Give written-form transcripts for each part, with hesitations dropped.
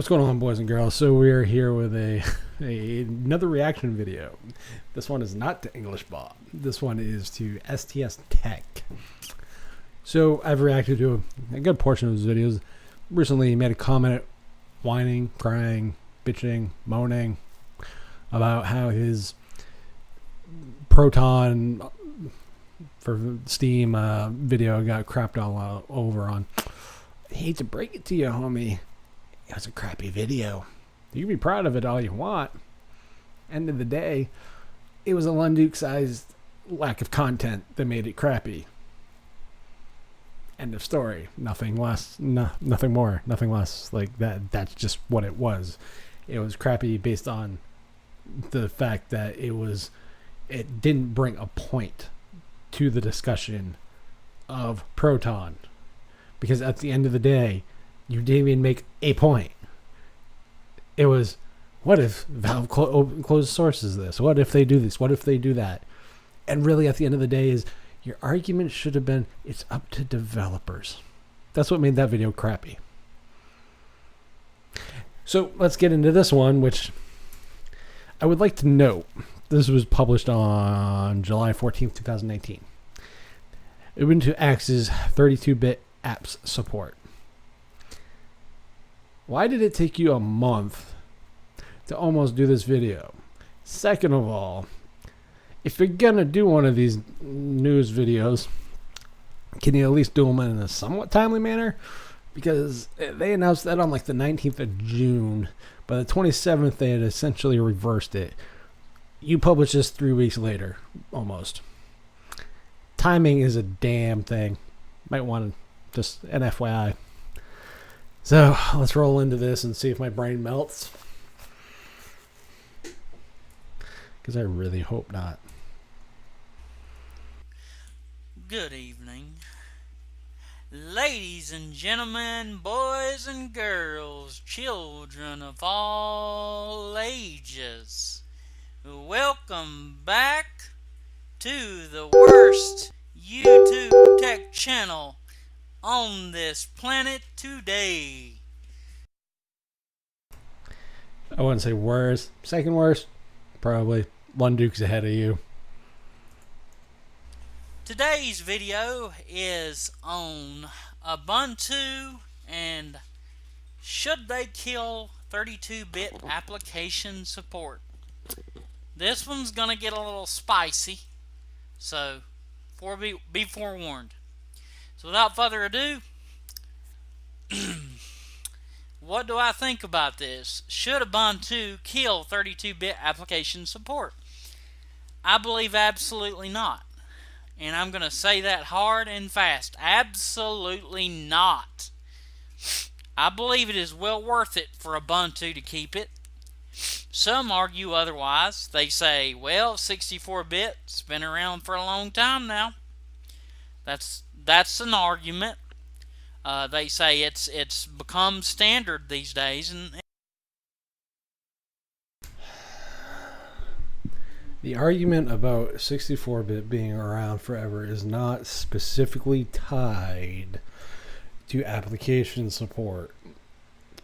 What's going on, boys and girls? So we're here with another reaction video. This one is not to English Bob. This one is to STS Tech. So I've reacted to a good portion of his videos. Recently he made a comment whining, crying, bitching, moaning about how his Proton for Steam video got crapped all over on. I hate to break it to you, homie. It was a crappy video. You can be proud of it all you want. End of the day, it was a Lunduke-sized lack of content that made it crappy. End of story. Nothing less. Nothing more. Nothing less. Like that. That's just what it was. It was crappy based on the fact that it didn't bring a point to the discussion of Proton, because at the end of the day, you didn't even make a point. It was, what if Valve closed sources this? What if they do this? What if they do that? And really, at the end of the day, is your argument should have been, it's up to developers. That's what made that video crappy. So let's get into this one, which I would like to note. This was published on July 14th, 2019. Ubuntu Axes 32-bit apps support. Why did it take you a month to almost do this video? Second of all, if you're gonna do one of these news videos, can you at least do them in a somewhat timely manner? Because they announced that on like the 19th of June. By the 27th, they had essentially reversed it. You published this 3 weeks later, almost. Timing is a damn thing. Might want to just an FYI. So let's roll into this and see if my brain melts. Because I really hope not. Good evening, ladies and gentlemen, boys and girls, children of all ages. Welcome back to the worst YouTube tech channel on this planet today. I wouldn't say worst. Second worst, probably. Lunduke's ahead of you. Today's video is on Ubuntu and should they kill 32-bit application support. This one's gonna get a little spicy, so be forewarned. So without further ado, what do I think about this? Should Ubuntu kill 32-bit application support? I believe absolutely not. And I'm going to say that hard and fast. Absolutely not. I believe it is well worth it for Ubuntu to keep it. Some argue otherwise. They say, well, 64-bit's been around for a long time now. That's an argument. They say it's become standard these days, and the argument about 64-bit being around forever is not specifically tied to application support.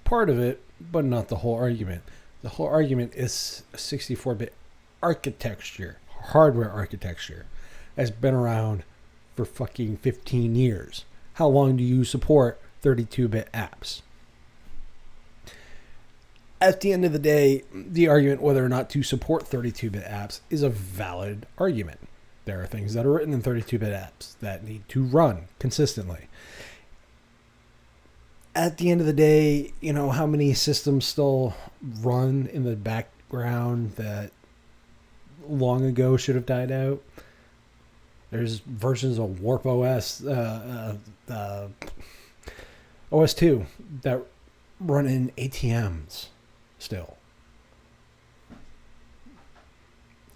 Part of it, but not the whole argument. The whole argument is 64-bit architecture, hardware architecture, has been around for fucking 15 years. How long do you support 32-bit apps? At the end of the day, the argument whether or not to support 32-bit apps is a valid argument. There are things that are written in 32-bit apps that need to run consistently. At the end of the day, you know, how many systems still run in the background that long ago should have died out? There's versions of Warp OS, OS 2 that run in ATMs still.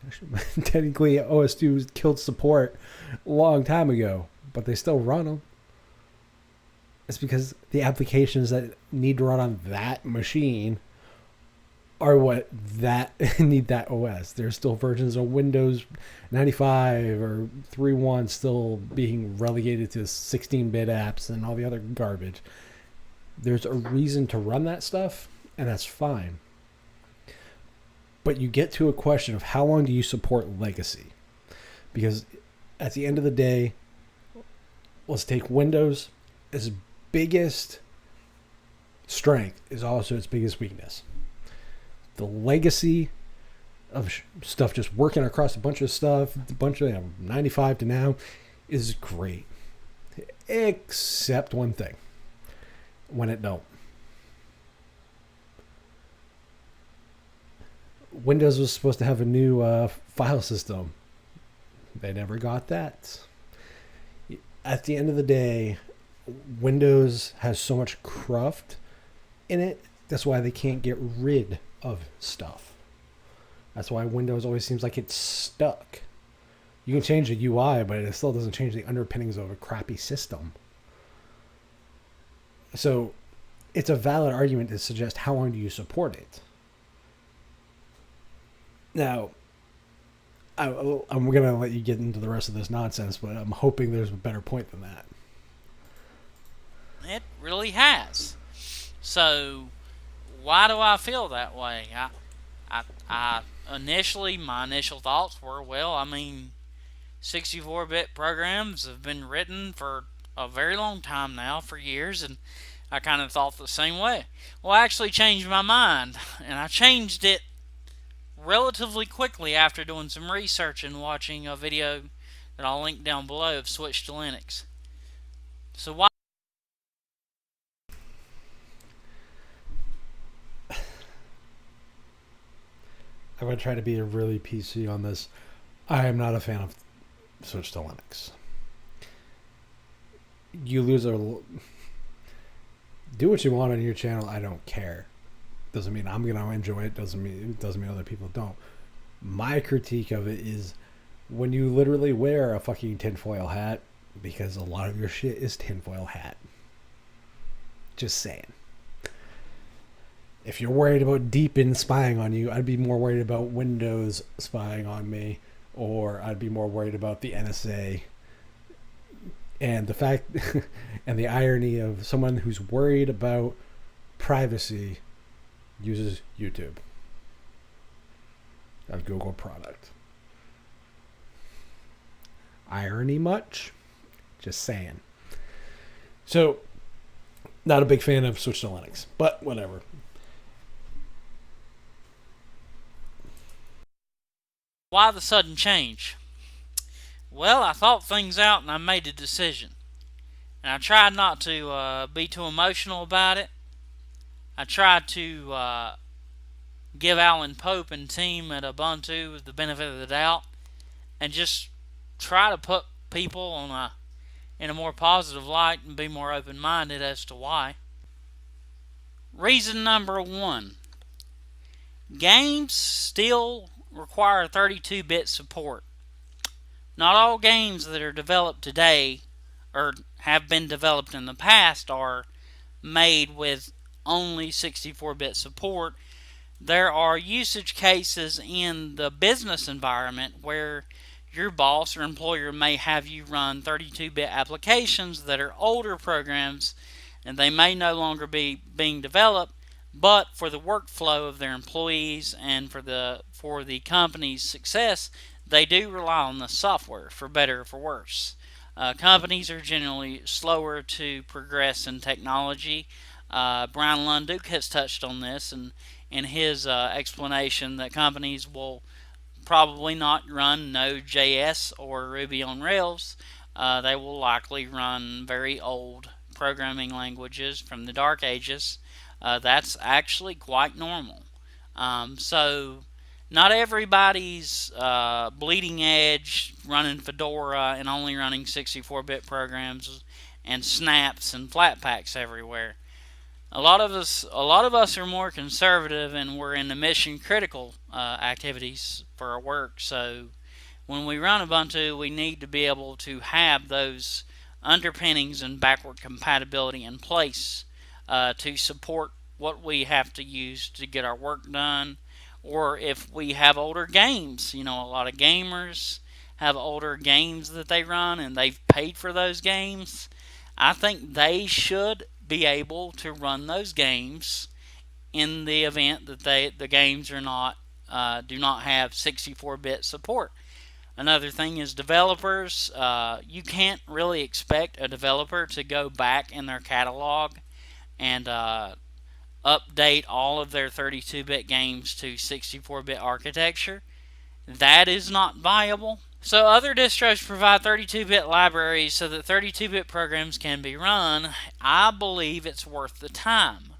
Actually, technically, OS 2 killed support a long time ago, but they still run them. It's because the applications that need to run on that machine are what that need that OS. There's still versions of Windows 95 or 3.1 still being relegated to 16-bit apps and all the other garbage. There's a reason to run that stuff, and that's fine. But you get to a question of how long do you support legacy? Because at the end of the day, let's take Windows. Its biggest strength is also its biggest weakness. The legacy of stuff just working across a bunch of stuff, a bunch of 95 to now, is great. Except one thing. When it don't. Windows was supposed to have a new file system. They never got that. At the end of the day, Windows has so much cruft in it. That's why they can't get rid of stuff. That's why Windows always seems like it's stuck. You can change the UI, but it still doesn't change the underpinnings of a crappy system. So it's a valid argument to suggest how long do you support it. Now, I'm going to let you get into the rest of this nonsense, but I'm hoping there's a better point than that. It really has. So, why do I feel that way? I initially, my initial thoughts were, well, I mean, 64-bit programs have been written for a very long time now, for years, and I kind of thought the same way. Well, I actually changed my mind, and I changed it relatively quickly after doing some research and watching a video that I'll link down below of Switch to Linux. So why? I'm going to try to be really PC on this. I am not a fan of Switch to Linux. You lose a... Do what you want on your channel. I don't care. Doesn't mean I'm going to enjoy it. Doesn't mean other people don't. My critique of it is when you literally wear a fucking tinfoil hat, because a lot of your shit is tinfoil hat. Just saying. If you're worried about Deepin spying on you, I'd be more worried about Windows spying on me, or I'd be more worried about the NSA. And the fact and the irony of someone who's worried about privacy uses YouTube, a Google product. Irony much? Just saying. So, not a big fan of Switch to Linux, but whatever. Why the sudden change? Well, I thought things out and I made a decision. And I tried not to be too emotional about it. I tried to give Alan Pope and team at Ubuntu the benefit of the doubt and just try to put people in a more positive light and be more open-minded as to why. Reason number one. Games still require 32-bit support. Not all games that are developed today or have been developed in the past are made with only 64-bit support. There are usage cases in the business environment where your boss or employer may have you run 32-bit applications that are older programs and they may no longer be being developed, but for the workflow of their employees and for the company's success, they do rely on the software, for better or for worse. Companies are generally slower to progress in technology. Brian Lunduke has touched on this in his explanation that companies will probably not run Node.js or Ruby on Rails. They will likely run very old programming languages from the dark ages. That's actually quite normal. So not everybody's bleeding edge running Fedora and only running 64-bit programs and snaps and flatpaks everywhere. A lot of us are more conservative and we're in the mission critical activities for our work. So when we run Ubuntu, we need to be able to have those underpinnings and backward compatibility in place to support what we have to use to get our work done. Or if we have older games, a lot of gamers have older games that they run and they've paid for those games. I think they should be able to run those games in the event that the games are not do not have 64-bit support. Another thing is developers. You can't really expect a developer to go back in their catalog and update all of their 32-bit games to 64-bit architecture. That is not viable. So other distros provide 32-bit libraries so that 32-bit programs can be run. I believe it's worth the time.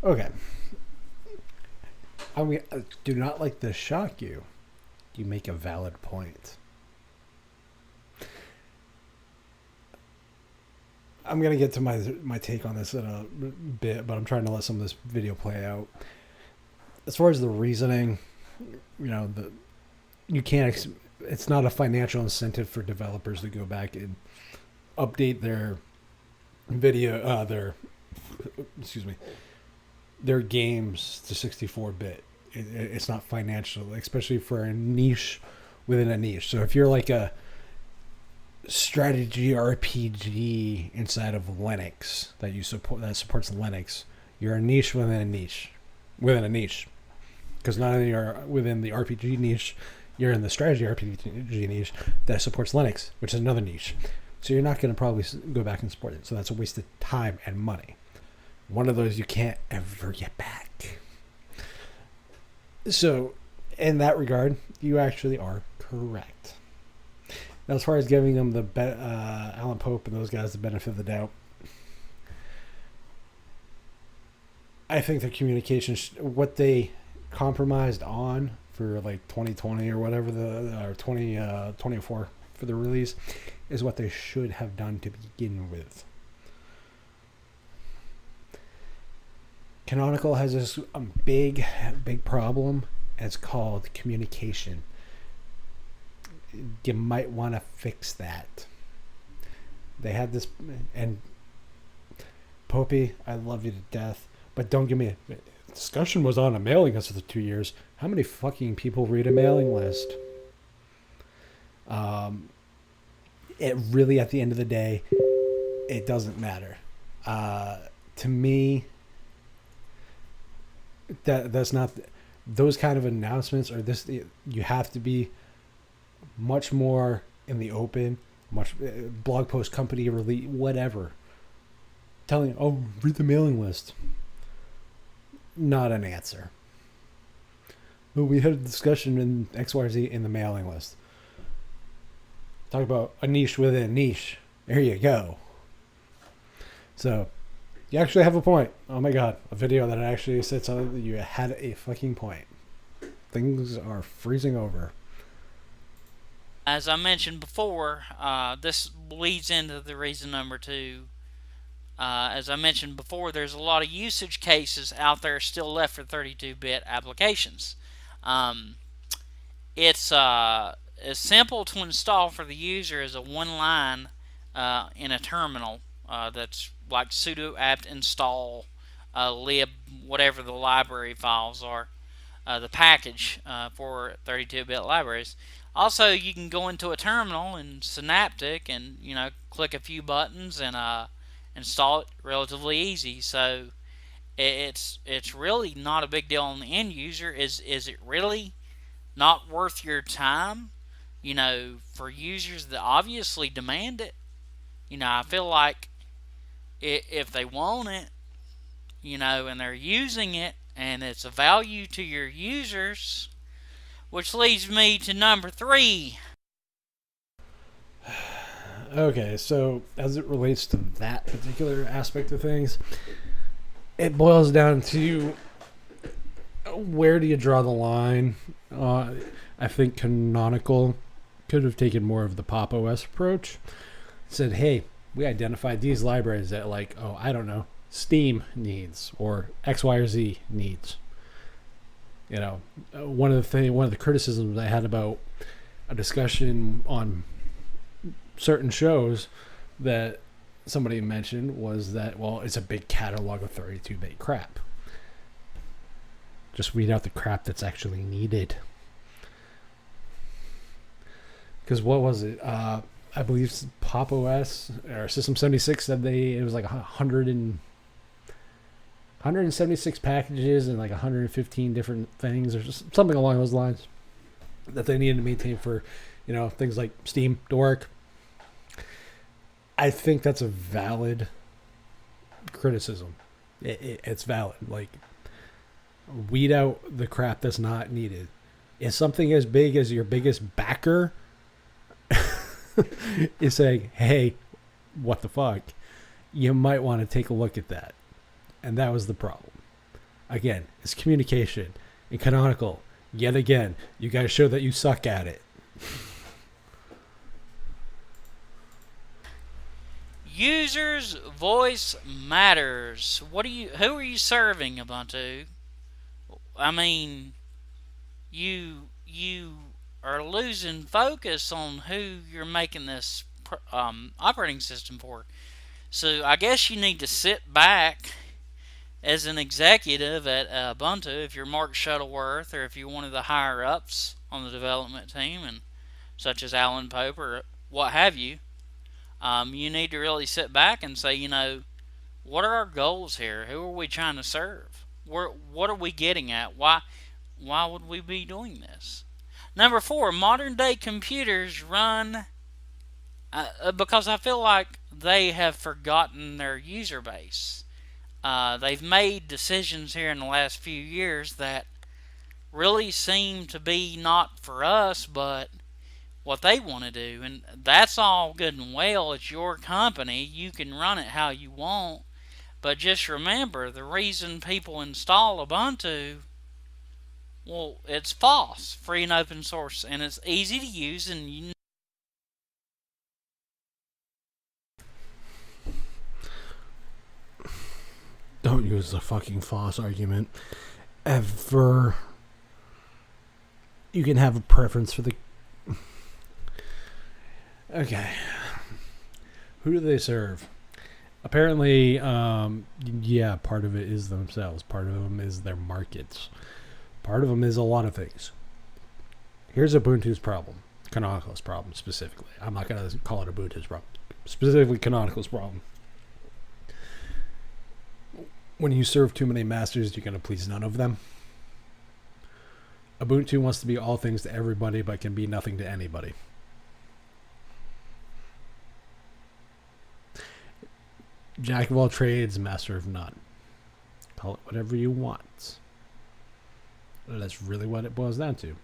Okay. I mean, I do not like to shock you. You make a valid point. I'm gonna get to my take on this in a bit, but I'm trying to let some of this video play out. As far as the reasoning, you can't. It's not a financial incentive for developers to go back and update their video, their games to 64-bit. It's not financial, especially for a niche within a niche. So if you're like a strategy RPG inside of Linux that supports Linux, you're a niche within a niche. Because not only are within the RPG niche, you're in the strategy RPG niche that supports Linux, which is another niche. So you're not going to probably go back and support it. So that's a waste of time and money. One of those you can't ever get back. So, in that regard, you actually are correct. Now, as far as giving them the Alan Pope and those guys the benefit of the doubt, I think their communication, what they compromised on for like 2020 or whatever or 2024 for the release, is what they should have done to begin with. Canonical has this big problem. It's called communication. You might want to fix that. They had this, and Popey, I love you to death, but don't give me a discussion was on a mailing list for 2 years. How many fucking people read a mailing list? It really, at the end of the day, it doesn't matter. To me, that's not those kind of announcements, or this. You have to be much more in the open, much blog post, company release, whatever. Telling, oh, read the mailing list. Not an answer. Well, we had a discussion in XYZ in the mailing list. Talk about a niche within a niche. There you go. So, you actually have a point. Oh my god, a video that actually said something that you had a fucking point. Things are freezing over. As I mentioned before, this leads into the reason number 2. As I mentioned before, there's a lot of usage cases out there still left for 32-bit applications. It's as simple to install for the user as a one line in a terminal that's like sudo apt install lib, whatever the library files are, the package for 32-bit libraries. Also, you can go into a terminal in Synaptic and click a few buttons and install it relatively easy. So it's really not a big deal on the end user. Is it really not worth your time? For users that obviously demand it. I feel like if they want it, and they're using it, and it's a value to your users, which leads me to number 3. Okay, so as it relates to that particular aspect of things, it boils down to where do you draw the line? I think Canonical could have taken more of the Pop OS approach. Said, hey, we identified these libraries that, like, I don't know, Steam needs or X, Y, or Z needs. One of the criticisms I had about a discussion on certain shows that somebody mentioned was that, well, it's a big catalog of 32-bit crap. Just weed out the crap that's actually needed. Because what was it? I believe Pop OS or System 76 said it was like 176 packages and like 115 different things or just something along those lines that they needed to maintain for, things like Steam to work. I think that's a valid criticism. It's valid. Like, weed out the crap that's not needed. If something as big as your biggest backer is saying, hey, what the fuck, you might want to take a look at that. And that was the problem. Again, it's communication. And Canonical, yet again, you guys show that you suck at it. Users' voice matters. Who are you serving, Ubuntu? I mean, you are losing focus on who you're making this operating system for. So I guess you need to sit back as an executive at Ubuntu, if you're Mark Shuttleworth or if you're one of the higher ups on the development team, and such as Alan Pope or what have you. You need to really sit back and say, what are our goals here? Who are we trying to serve? What are we getting at? Why would we be doing this? Number 4, modern day computers run because I feel like they have forgotten their user base. They've made decisions here in the last few years that really seem to be not for us, but what they want to do. And that's all good and well. It's your company. You can run it how you want. But just remember, the reason people install Ubuntu, well, it's FOSS, free and open source, and it's easy to use, and you Don't use the fucking FOSS argument ever. You can have a preference for the... Okay. Who do they serve? Apparently, part of it is themselves. Part of them is their markets. Part of them is a lot of things. Here's Ubuntu's problem. Canonical's problem, specifically. I'm not going to call it Ubuntu's problem. Specifically, Canonical's problem. When you serve too many masters, you're going to please none of them. Ubuntu wants to be all things to everybody, but can be nothing to anybody. Jack of all trades, master of none. Call it whatever you want. That's really what it boils down to.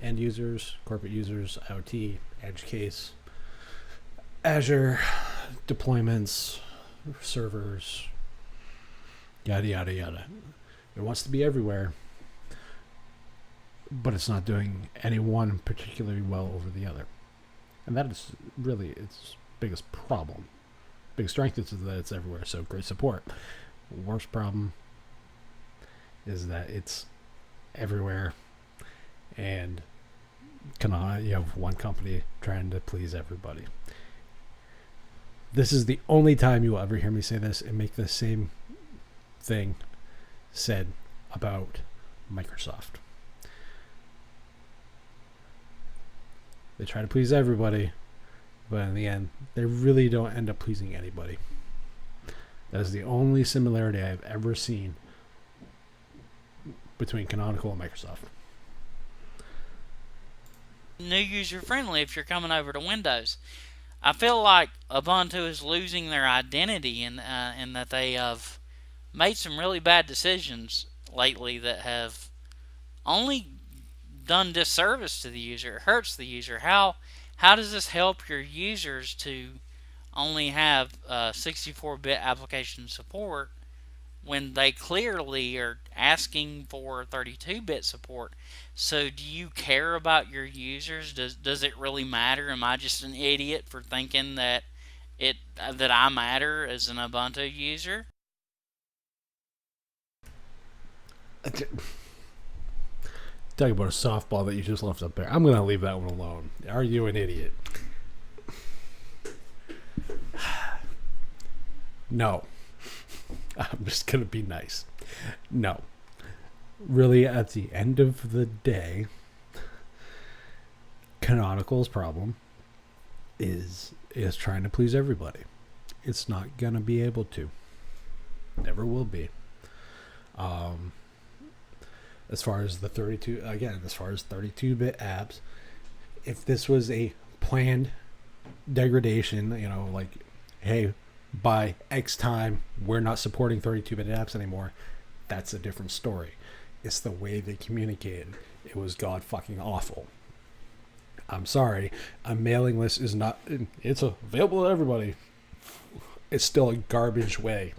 End users, corporate users, IoT, edge case, Azure, deployments, servers, yada, yada, yada. It wants to be everywhere, but it's not doing any one particularly well over the other. And that is really its biggest problem. Big strength is that it's everywhere, so great support. Worst problem is that it's everywhere, and you have one company trying to please everybody. This is the only time you will ever hear me say this and make the same thing said about Microsoft. They try to please everybody, but in the end, they really don't end up pleasing anybody. That is the only similarity I've ever seen between Canonical and Microsoft. new user friendly if you're coming over to Windows. I feel like Ubuntu is losing their identity in that they have made some really bad decisions lately that have only done disservice to the user. It hurts the user. How does this help your users to only have 64-bit application support when they clearly are asking for 32-bit support? So do you care about your users? Does it really matter? Am I just an idiot for thinking that I matter as an Ubuntu user? Talk about a softball that you just left up there. I'm going to leave that one alone. Are you an idiot? No. I'm just going to be nice. No. Really, at the end of the day, Canonical's problem is trying to please everybody. It's not gonna be able to. Never will be. As far as the 32-bit apps, if this was a planned degradation, like, hey, by X time we're not supporting 32-bit apps anymore, that's a different story. It's the way they communicated. It was god fucking awful. I'm sorry, a mailing list is not, it's available to everybody. It's still a garbage way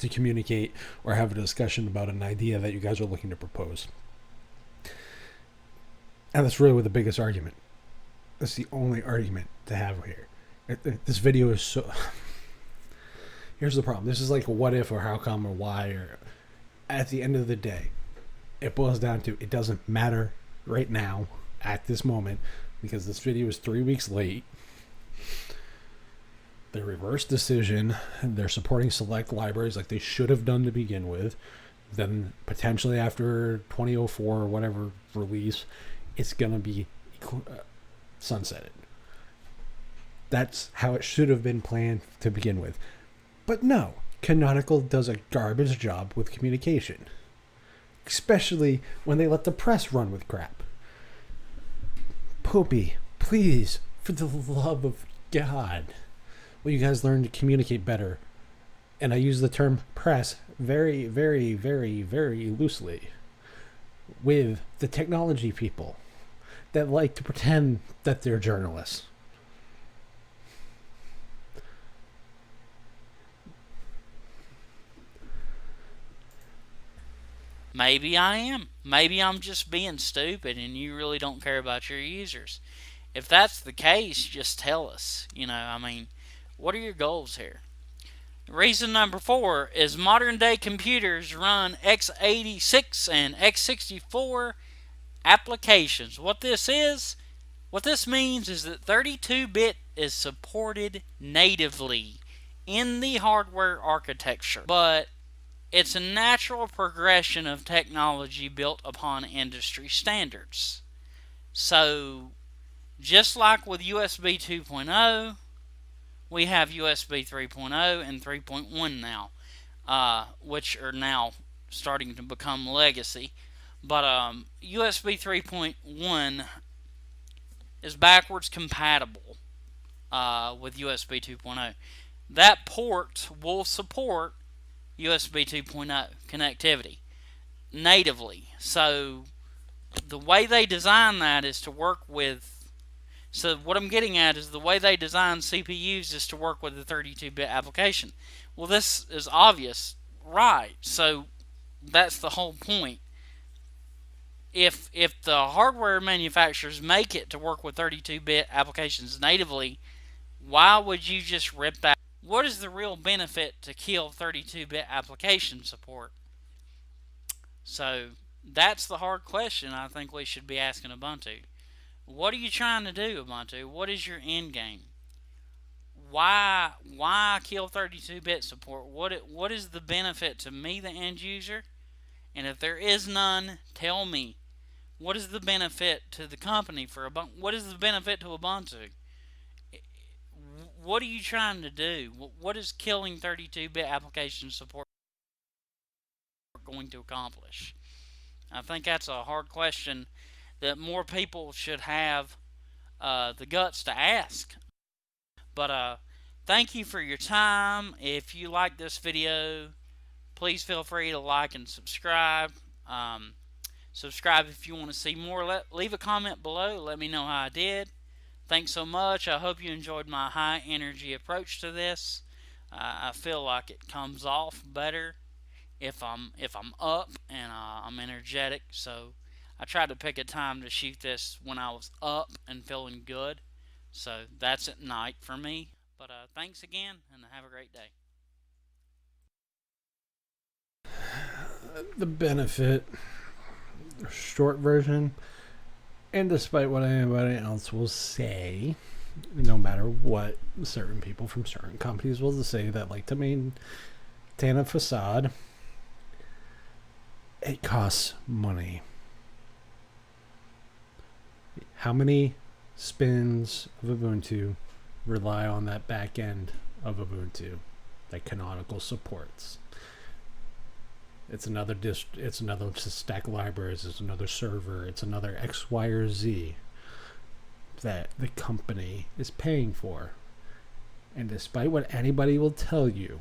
to communicate or have a discussion about an idea that you guys are looking to propose. And that's really what the biggest argument. That's the only argument to have here. This video is so... Here's the problem. This is like a what if or how come or why. Or at the end of the day, it boils down to it doesn't matter right now at this moment because this video is 3 weeks late. The reverse decision, they're supporting select libraries like they should have done to begin with. Then potentially after 2004 or whatever release, it's going to be sunsetted. That's how it should have been planned to begin with. But no, Canonical does a garbage job with communication. Especially when they let the press run with crap. Poopy, please, for the love of God, will you guys learn to communicate better? And I use the term press very, very, very, very loosely with the technology people that like to pretend that they're journalists. Maybe I am. Maybe I'm just being stupid and you really don't care about your users. If that's the case, just tell us. What are your goals here? Reason number 4 is modern day computers run x86 and x64 applications. What this means is that 32-bit is supported natively in the hardware architecture, but it's a natural progression of technology built upon industry standards. So, just like with USB 2.0, we have USB 3.0 and 3.1 now, which are now starting to become legacy. But USB 3.1 is backwards compatible with USB 2.0. That port will support USB 2.0 connectivity natively. So the way they design that is to work with... So what I'm getting at is the way they design CPUs is to work with the 32-bit application. Well, this is obvious, right? So that's the whole point. If the hardware manufacturers make it to work with 32-bit applications natively, why would you just rip that? What is the real benefit to kill 32-bit application support? So that's the hard question I think we should be asking Ubuntu. What are you trying to do, Ubuntu? What is your end game? Why kill 32-bit support? What is the benefit to me, the end user? And if there is none, tell me. What is the benefit to the company for Ubuntu? What is the benefit to Ubuntu? What are you trying to do? What is killing 32-bit application support going to accomplish? I think that's a hard question that more people should have the guts to ask. But thank you for your time. If you like this video, please feel free to like and subscribe. Subscribe if you want to see more. Leave a comment below. Let me know how I did. Thanks so much. I hope you enjoyed my high energy approach to this. I feel like it comes off better if I'm up and I'm energetic. So I tried to pick a time to shoot this when I was up and feeling good. So that's at night for me. But thanks again and have a great day. The benefit, short version, and despite what anybody else will say, no matter what certain people from certain companies will say that like to maintain a facade, it costs money. How many spins of Ubuntu rely on that back end of Ubuntu that Canonical supports. It's another it's another stack of libraries, it's another server, it's another X, Y, or Z that the company is paying for. And despite what anybody will tell you,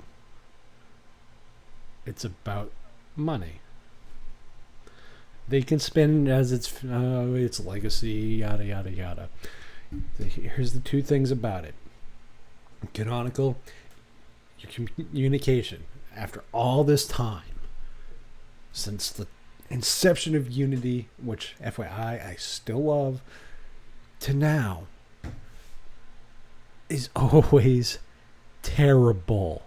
it's about money. They can spin as its legacy, yada yada yada. Here's the two things about it. Canonical, your communication after all this time, since the inception of Unity, which FYI I still love, to now, is always terrible,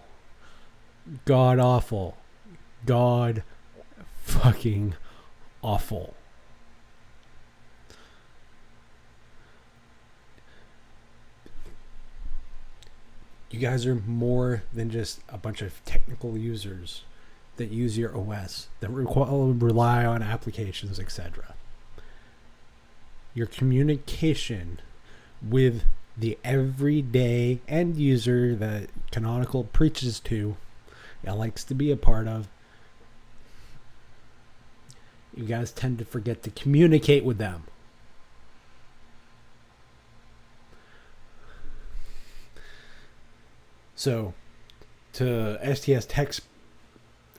god awful, god fucking awful. You guys are more than just a bunch of technical users that use your OS, that rely on applications, etc. Your communication with the everyday end user that Canonical preaches to and likes to be a part of, you guys tend to forget to communicate with them. So, to STS Tech's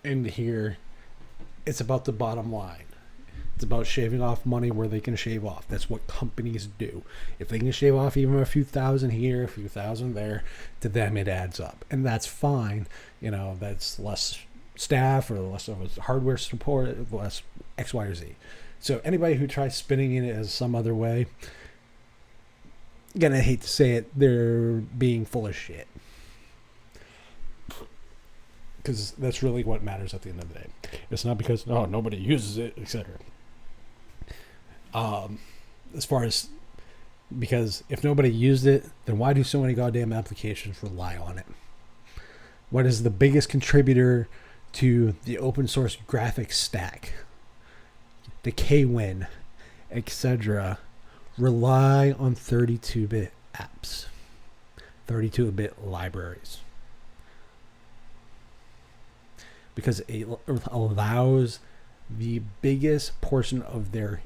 end here, it's about the bottom line. It's about shaving off money where they can shave off. That's what companies do. If they can shave off even a few thousand here, a few thousand there, to them it adds up. And that's fine. You know, that's less staff or less of a hardware support, less X, Y, or Z. So anybody who tries spinning it as some other way, again, I hate to say it, they're being full of shit. Because that's really what matters at the end of the day. It's not because, oh, nobody uses it, etc. As far as, because if nobody used it, then why do so many goddamn applications rely on it? What is the biggest contributor to the open source graphics stack? The KWin, etc. rely on 32-bit apps, 32-bit libraries. Because it allows the biggest portion of their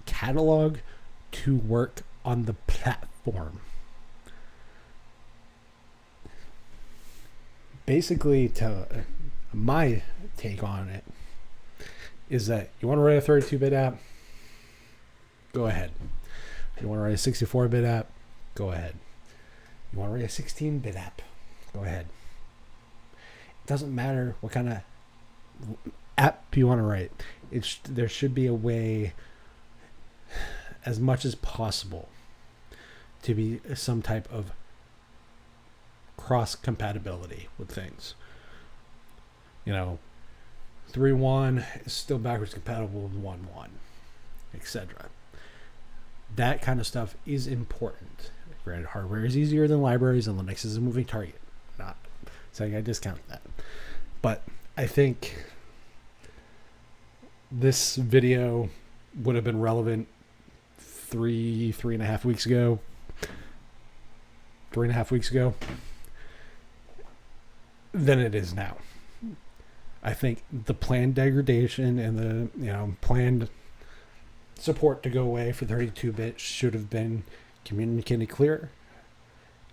catalog to work on the platform. Basically, to my take on it is that you want to write a 32-bit app, go ahead. You want to write a 64-bit app, go ahead. You want to write a 16-bit app, go ahead. It doesn't matter what kind of app you want to write. There should be a way, as much as possible, to be some type of cross compatibility with things. You know, 3.1 is still backwards compatible with 1.1, etc. That kind of stuff is important. Granted, hardware is easier than libraries, and Linux is a moving target. Not saying I discount that, but I think this video would have been relevant 3.5 weeks ago. 3.5 weeks ago than it is now. I think the planned degradation and the planned support to go away for 32-bit should have been communicated clearer,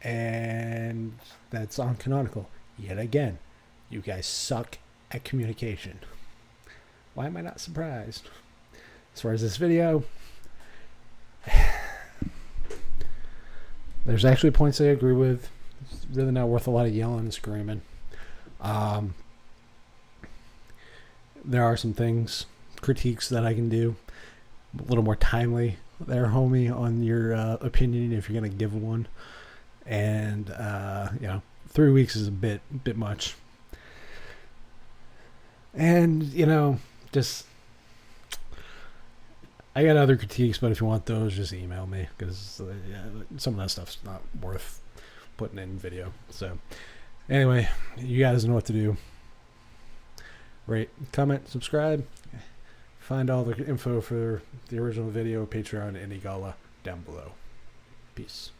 and that's on Canonical. Yet again, you guys suck at communication. Why am I not surprised? As far as this video, there's actually points I agree with. It's really not worth a lot of yelling and screaming. There are some things, critiques that I can do a little more timely there, homie, on your opinion if you're going to give one. And 3 weeks is a bit much. And just I got other critiques, but if you want those, just email me, because some of that stuff's not worth putting in video. So anyway, you guys know what to do. Rate, comment, subscribe. Find all the info for the original video, Patreon, and Igala down below. Peace.